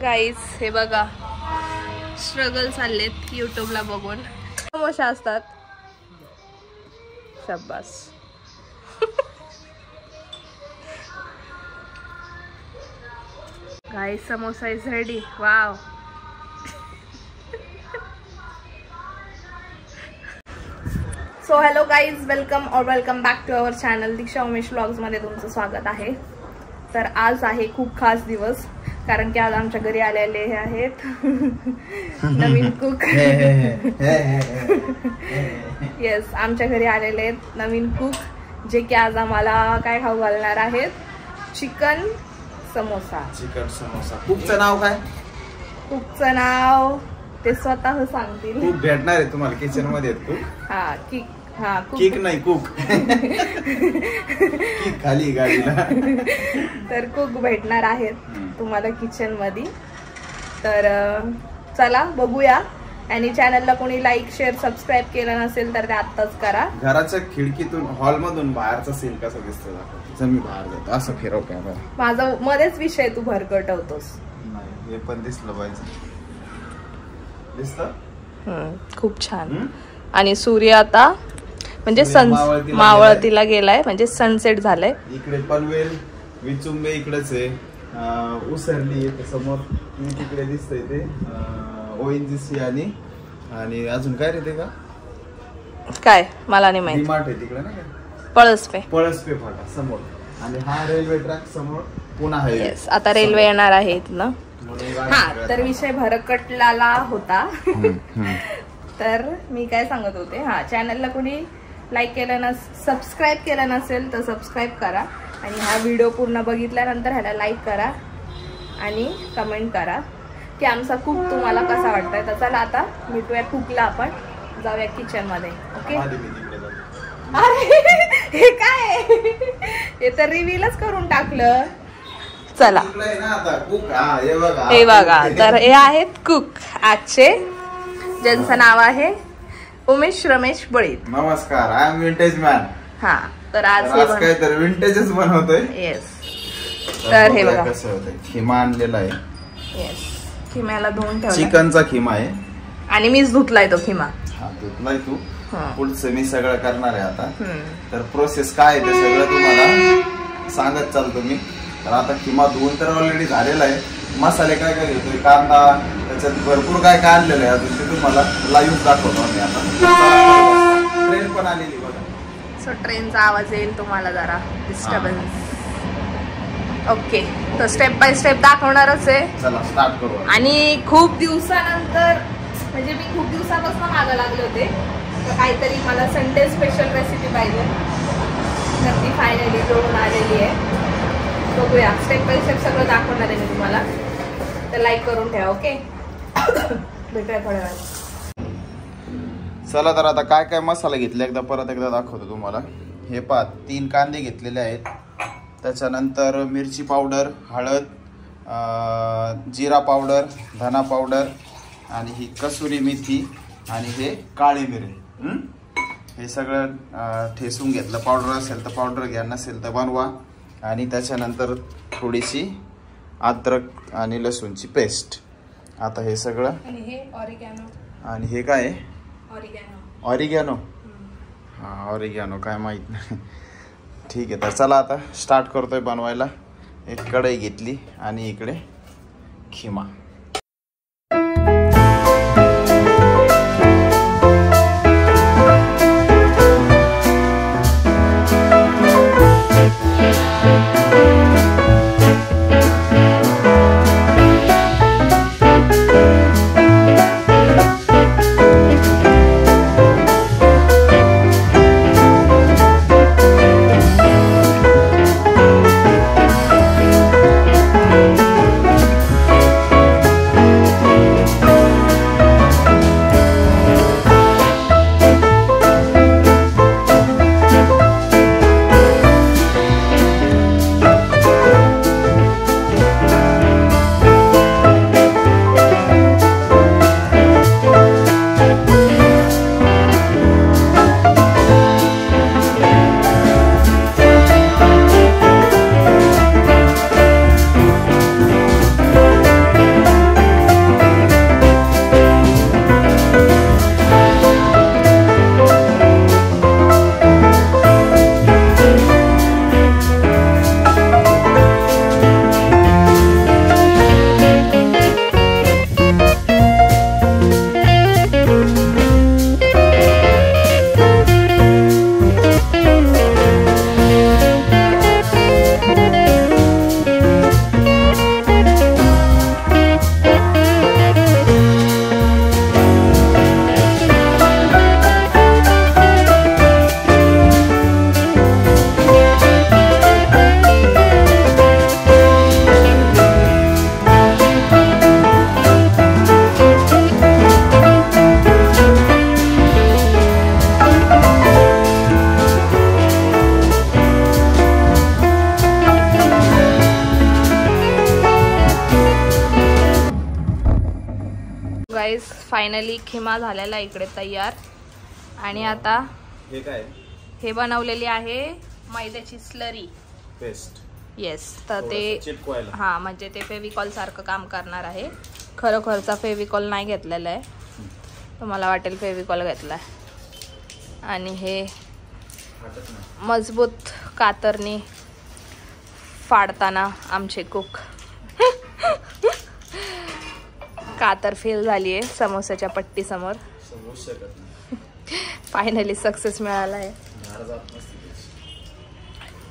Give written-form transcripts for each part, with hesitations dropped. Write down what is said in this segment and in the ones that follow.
Guys हे बघा struggle चाललेत यूट्यूबला बघून. समोसे असतात. शाबास. Guys samosa is ready. Wow. So hello guys, welcome और welcome back to our channel Diksha Umesh vlogs मध्ये तुमचं स्वागत आहे. तर आज आहे खूप खास दिवस, कारण की आज आमच्या घरी आलेले आहेत नवीन कुक. येस, आमच्या घरी आलेले आहेत नवीन कुक, जे की आज आम्हाला काय खाऊ घालणार आहेत. चिकन समोसा. चिकन समोसा. कुकचं नाव काय? कुकचं नाव ते स्वतः सांगतील. कुक भेटणार आहे तुम्हाला किचन मध्ये. हा किक. हा किक नाही, कुक. किक खाली गाडीला. तर कुक भेटणार आहेत तुम्हाला किचन मध्ये. तर चला बघूया. आणि चॅनलला कोणी लाईक शेअर सबस्क्राईब केलं नसेल तर ते आत्ताच करा. घराच्या खिडकीतून हॉल मधून बाहेरचा सीन कसा दिसतो जमी बाहेर जातो असं फिरव कॅमेरा. माझा मध्येच विषय तू भरकटवतोस. नाही, हे पण दिसलं पाहिजे. दिसतं. खूप छान. आणि सूर्य आता म्हणजे मावळतीला गेलाय, म्हणजे सनसेट झालाय. इकडे पनवेल विचुंबे इकडेच आहे. उसरली समोर तिकडे दिसतंय ते ONGC आणि अजून काय रे ते का काय मला नाही माहिती. डीमार्ट आहे तिकडे ना, पळसपे फाटा समोर. आणि हा रेल्वे ट्रॅक समोर पुन्हा आहे. येस, आता रेल्वे येणार आहे इथनं. हा, तर विषय भरकटलेला होता. तर मी काय सांगत होते, हा चॅनलला कोणी लाईक केलं सबस्क्राईब केलं नसेल तर सबस्क्राईब करा. आणि हा व्हिडिओ पूर्ण बघितल्यानंतर ह्याला लाईक करा आणि कमेंट करा की आमचा कुक तुम्हाला कसा वाटतोय. तर चला आता भेटूया कुकला, आपण जाऊया किचन मध्ये. ओके. अरे हे काय, हे तर रिव्हीलच करून टाकलं. चला हे बघा, तर हे आहेत कुक आजचे, ज्यांचं नाव आहे उमेश रमेश बळीत. नमस्कार, आय एम विंटेज मॅन. हा, तर आज काय तर विंटेजच बनवतोय. येस. तर हे बघा कसं होतंय, खिमा आणलेला आहे. येस, खिम्याला धुवून ठेवला. चिकनचा खिमा आहे आणि मीच धुतलाय तो खिमा. हा, धुतलाय तू. पुढचं मी सगळं करणार आहे आता. तर प्रोसेस काय आहे ते सगळं तुम्हाला सांगत चालतो मी. तर आता खिमा धुवून तर ऑलरेडी झालेला आहे. मसाले काय काय घेतोय, कांदा, त्याच्यात भरपूर काय काय आणलेलं आहे. अजून ते तुम्हाला लाईव्ह दाखवतो आम्ही. आता ट्रेन पण आलेली बघा. सो ट्रेनचा आवाज येईल तुम्हाला जरा डिस्टर्बन्स. ओके, तर स्टेप बाय स्टेप दाखवणारच आहे. चला स्टार्ट करू. आणि खूप दिवसानंतर, म्हणजे मी खूप दिवसापासून मागं लागले होते, तर काहीतरी मला संडे स्पेशल रेसिपी पाहिजे. तर ती फायनली जोडून आलेली आहे. बघूया, स्टेप बाय स्टेप सगळं दाखवणार आहे मी तुम्हाला. तर लाईक करून ठेवा. ओके. भेटूया थोड्या वेळात. चला, तर आता काय काय मसाला घेतला परत एकदा दाखवतो तुम्हाला. हे पहा, 3 कांदे घेतलेले आहेत. त्याच्यानंतर मिरची पावडर, हळद, जिरा पावडर, धना पावडर, आणि ही कसुरी मेथी, आणि हे काळे मिरे. हे सगळं ठेसून घेतलं. पावडर असेल तर पावडर घ्या, नसेल तर बनवा. आणि त्याच्यानंतर थोडीशी अद्रक आणि लसूणची पेस्ट. आता हे सगळं. आणि हे ऑरिगॅनो. आणि हे काय आहे? ऑरिगॅनो. हा, ऑरिगॅनो काय माहित नाही. ठीक आहे, तर चला आता स्टार्ट करतोय बनवायला. एक कढई घेतली आणि इकडे खिमा. गाईज फायनली खिमा झालेला इकडे तयार. आणि आता हे काय हे बनवलेली आहे मैद्याची स्लरी पेस्ट. येस, तर ते चिपकवायला हा म्हणजे ते फेविकॉल सारखं काम करणार आहे. खरोखरचा फेविकॉल नाही घेतलेला आहे, तुम्हाला वाटेल फेविकॉल घेतलाय. आणि हे मजबूत कातरनी फाडताना आमचे कुक कातर फेल झाली आहे समोस्याच्या पट्टी समोर. फायनली सक्सेस मिळाला आहे.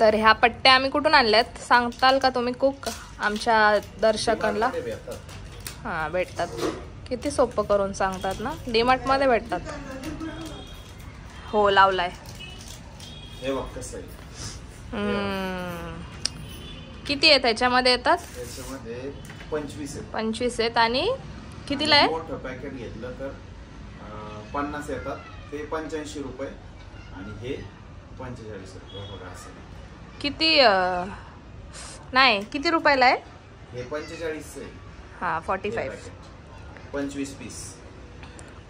तर ह्या पट्ट्या आम्ही कुठून आणल्यात सांगताल का तुम्ही कुक आमच्या दर्शकांना? हा भेटतात. किती सोपं करून सांगतात ना, डीमार्ट मध्ये भेटतात. हो लावलाय. किती आहे त्याच्यामध्ये? येतात 25 आहेत. आणि कितीला आहे? मोठं पॅकेट घेतलं तर 50 येतात, ते 85 रुपये आणि हे 45 रुपये बघा. असं किती नाही किती रुपयाला आहे हे? 45 आहे. हा 45. 25 पीस.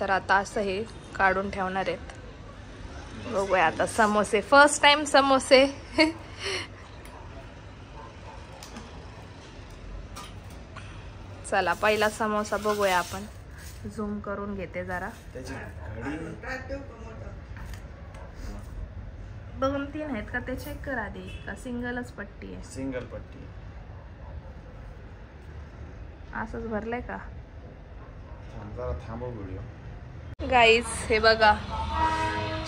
तर आता असं हे काढून ठेवणार आहेत. बघूया आता समोसे. फर्स्ट टाइम समोसे. चला पहिला समोसा बघूया आपण. झूम करून घेते जरा. दोन तीन आहेत का ते चेक करा आधी, का सिंगलच पट्टी आहे? सिंगल पट्टी. असंच भरलंय का? जरा थांबव व्हिडिओ. गाईज हे बघा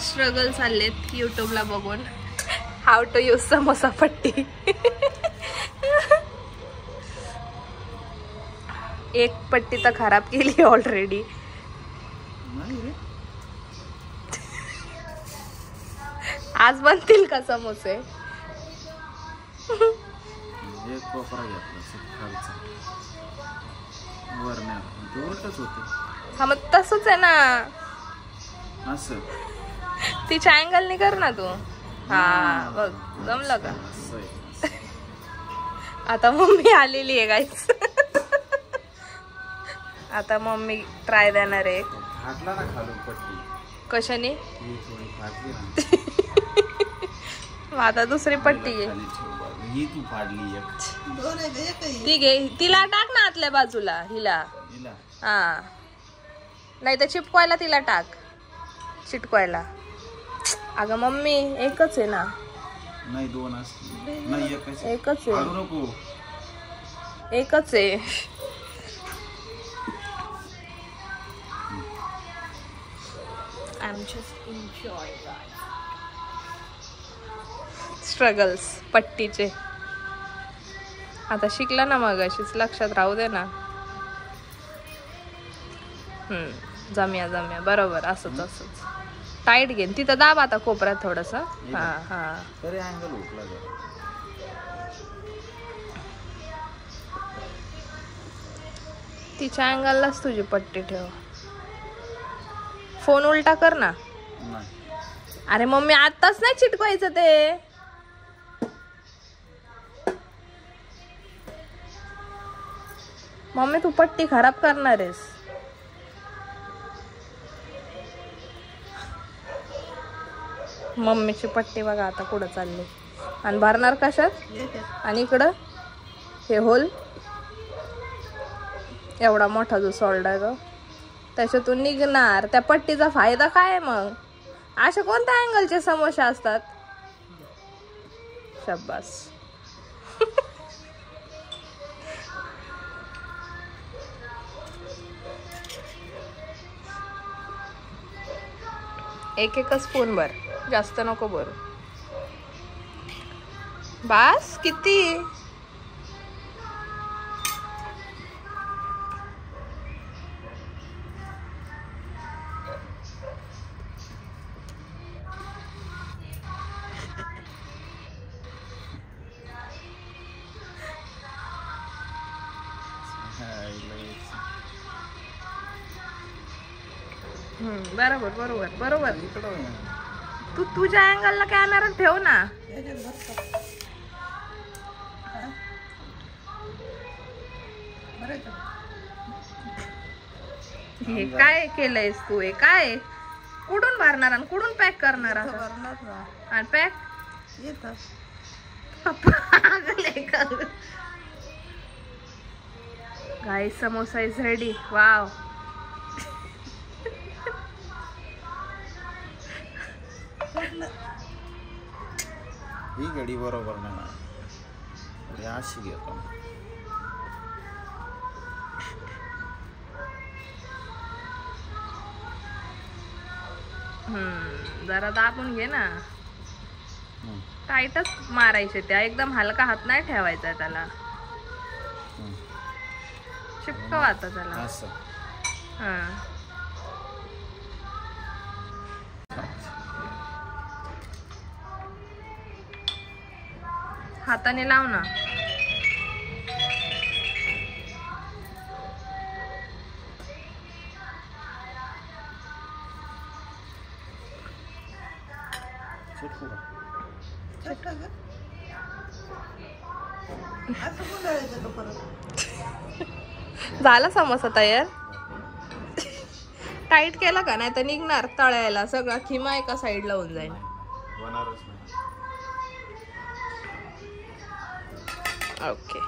स्ट्रगल चाललेत युट्यूबला बघून. हाऊ टू यूज समोसा पट्टी. एक पट्टी तर खराब केली ऑलरेडी. आज बनतील का समोसे? हा मग तसंच आहे ना. असं तिच्या अँगलनी कर ना तू. हा बघ जमलं का? आता मम्मी आलेली आहे गाईस. आता मम्मी ट्राय देणार आहे. फाटला ना खालून पट्टी. कशाने? फाटली. आता दुसरी पट्टी आहे. ही तू फाडली एक. ती घे, तिला टाक ना आतल्या बाजूला. हिला हा नाही तर चिपकवायला तिला टाक. चिटकवायला. अगं मम्मी एकच आहे ना. नाही दोन असते. नाही एकच आहे. नको एकच आहे. I'm just enjoy that. Struggles पट्टीचे. आता शिकला ना मग अशीच लक्षात राहू दे ना. जम्या बरोबर. असंच असंच टाईट घेन. तिथं दाब आता कोपऱ्यात थोडस. हा हा तरी अँगल उठला. तिच्या अँगललाच तुझी पट्टी ठेव. फोन उलटा कर ना. अरे मम्मी आताच नाही चिटकवायचं ते. मम्मी तू पट्टी खराब करणार आहेस. मम्मीची पट्टी बघा आता कुठं चालली. आणि भरणार कशात? आणि इकडं हे होल एवढा मोठा जो सोल्डा आहे त्याच्यातून निघणार. त्या पट्टीचा फायदा काय आहे मग? अशा कोणत्या अँगलचे समोसे असतात? शाबास. एक स्पून भर, जास्त नको भरू. बास किती? बरोबर बरोबर बरोबर. तू तुझ्या अँगलला कॅमेरा ठेव ना. हे काय केलंयस तू? हे काय कुठून भरणार आणि कुठून पॅक करणार? आणि पॅक येत guys, samosa is ready. Wow. ही घडी बरोबर नाही, अशी घेतो. जरा दाबून घे ना. टाईटच मारायचे त्या, एकदम हलका हात नाही ठेवायचा त्याला. चिपकव आता त्याला. हाताने लाव ना. झाला समोसा तयार. टाईट केला का नाही तर निघणार तळायला. सगळा खिमा एका साईडला होऊन जाईल. ओके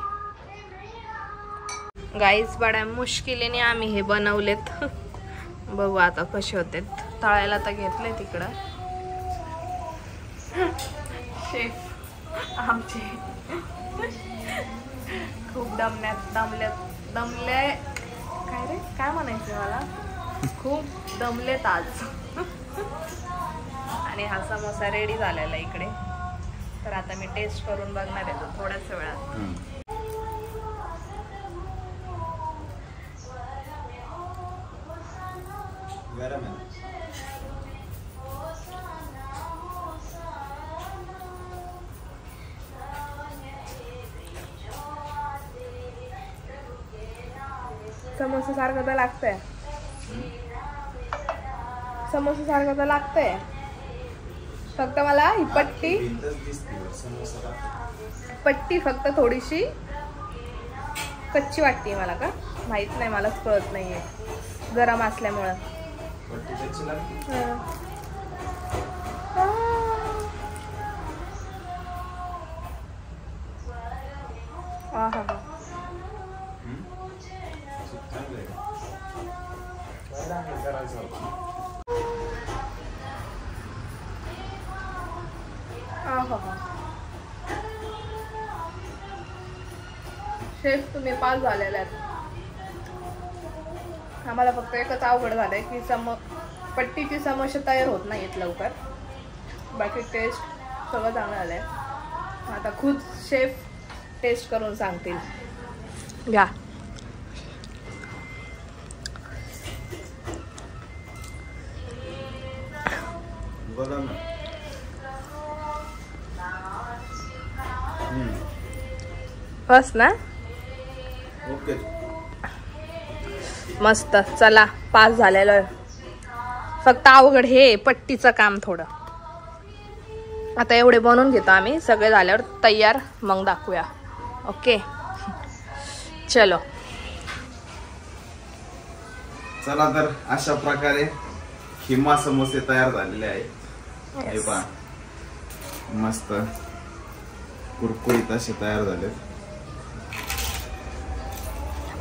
गाईज, बड्या मुश्किलीने आम्ही हे बनवलेत. बघू आता कसे होते. तळायला तर घेतले तिकडं. शेफ आमचे खूप दमले. काय रे, काय म्हणायचं मला, खूप दमलेत आज. आणि हा समोसा रेडी झालेला इकडे. तर आता मी टेस्ट करून बघणार आहे तो थोड्याच वेळात. समोसा सारखं तर लागतंय. समोसा सारखं तर लागतंय. फक्त मला ही पट्टी फक्त थोडीशी कच्ची वाटते मला. का माहित नाही, मलाच कळत नाहीये गरम असल्यामुळं. शेफ तुम्ही पास झालेले आहेत. आम्हाला फक्त एकच अवघड झालंय की पट्टीची समोसे तयार होत नाहीत लवकर. बाकी टेस्ट सगळं चांगलं झालंय. आता खुद शेफ टेस्ट करून सांगतील. घ्या. बस ना. ओके, मस्त. चला, पास झालेलो आहे. फक्त अवघड हे पट्टीचं काम थोडं. आता एवढे बनवून घेतो आम्ही. सगळे झाल्यावर तयार मग दाखवूया. ओके चलो. चला तर अशा प्रकारे खिमा समोसे तयार झालेले आहेत. हे पहा, मस्त कुरकुरीत असे तयार झाले.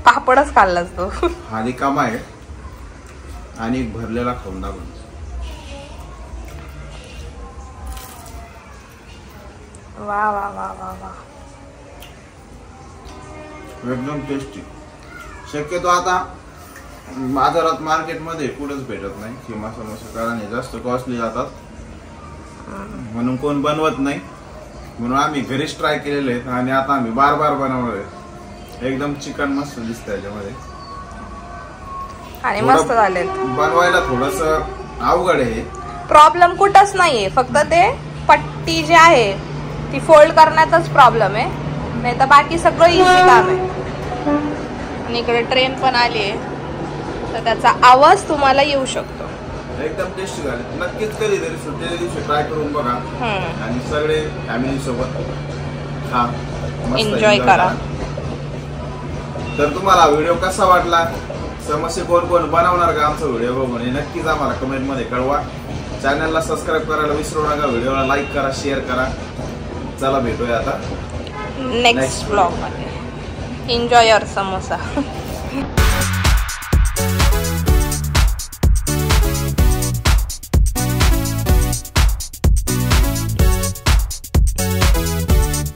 पापडच खाल्लास तो. हा रिकामा आहे आणि भरलेला खाऊन दाखवून. वा वा वा वा वा, एकदम टेस्टी. शक्यतो आता बाजारात मार्केटमध्ये कुठंच भेटत नाही खिमा समोसे, कारण हे जास्त कॉस्टली जातात. म्हणून कोण बनवत नाही. म्हणून आम्ही घरीच ट्राय केलेले आहेत आणि आता आम्ही बार बनवणार आहे. एकदम चिकन मस्त दिसत त्याच्यामध्ये आणि मस्त झाले. बनवायला थोडस अवघड आहे. प्रॉब्लेम कुठंच नाहीये, फक्त ते पट्टी जी आहे ती फोल्ड करण्याचाच प्रॉब्लेम आहे. नाही तर बाकी सगळं इझी काम आहे. आणि इकडे ट्रेन पण आली आहे तर त्याचा आवाज तुम्हाला येऊ शकतो. एकदम टेस्टी झाले. नक्कीच कधीतरी सुट्टीच्या दिवशी ट्राय करून बघा आणि सगळे फॅमिली सोबत खा, एन्जॉय करा. तर तुम्हाला व्हिडिओ कसा वाटला समोसे कोण कोण बनवणार का आमचा व्हिडिओ बघून हे नक्कीच आम्हाला कमेंट मध्ये कळवा. चॅनलला सबस्क्राईब करायला विसरू नका, व्हिडिओला लाईक करा, शेअर करा. चला भेटूया आता नेक्स्ट ब्लॉग मध्ये. Enjoy your samosa.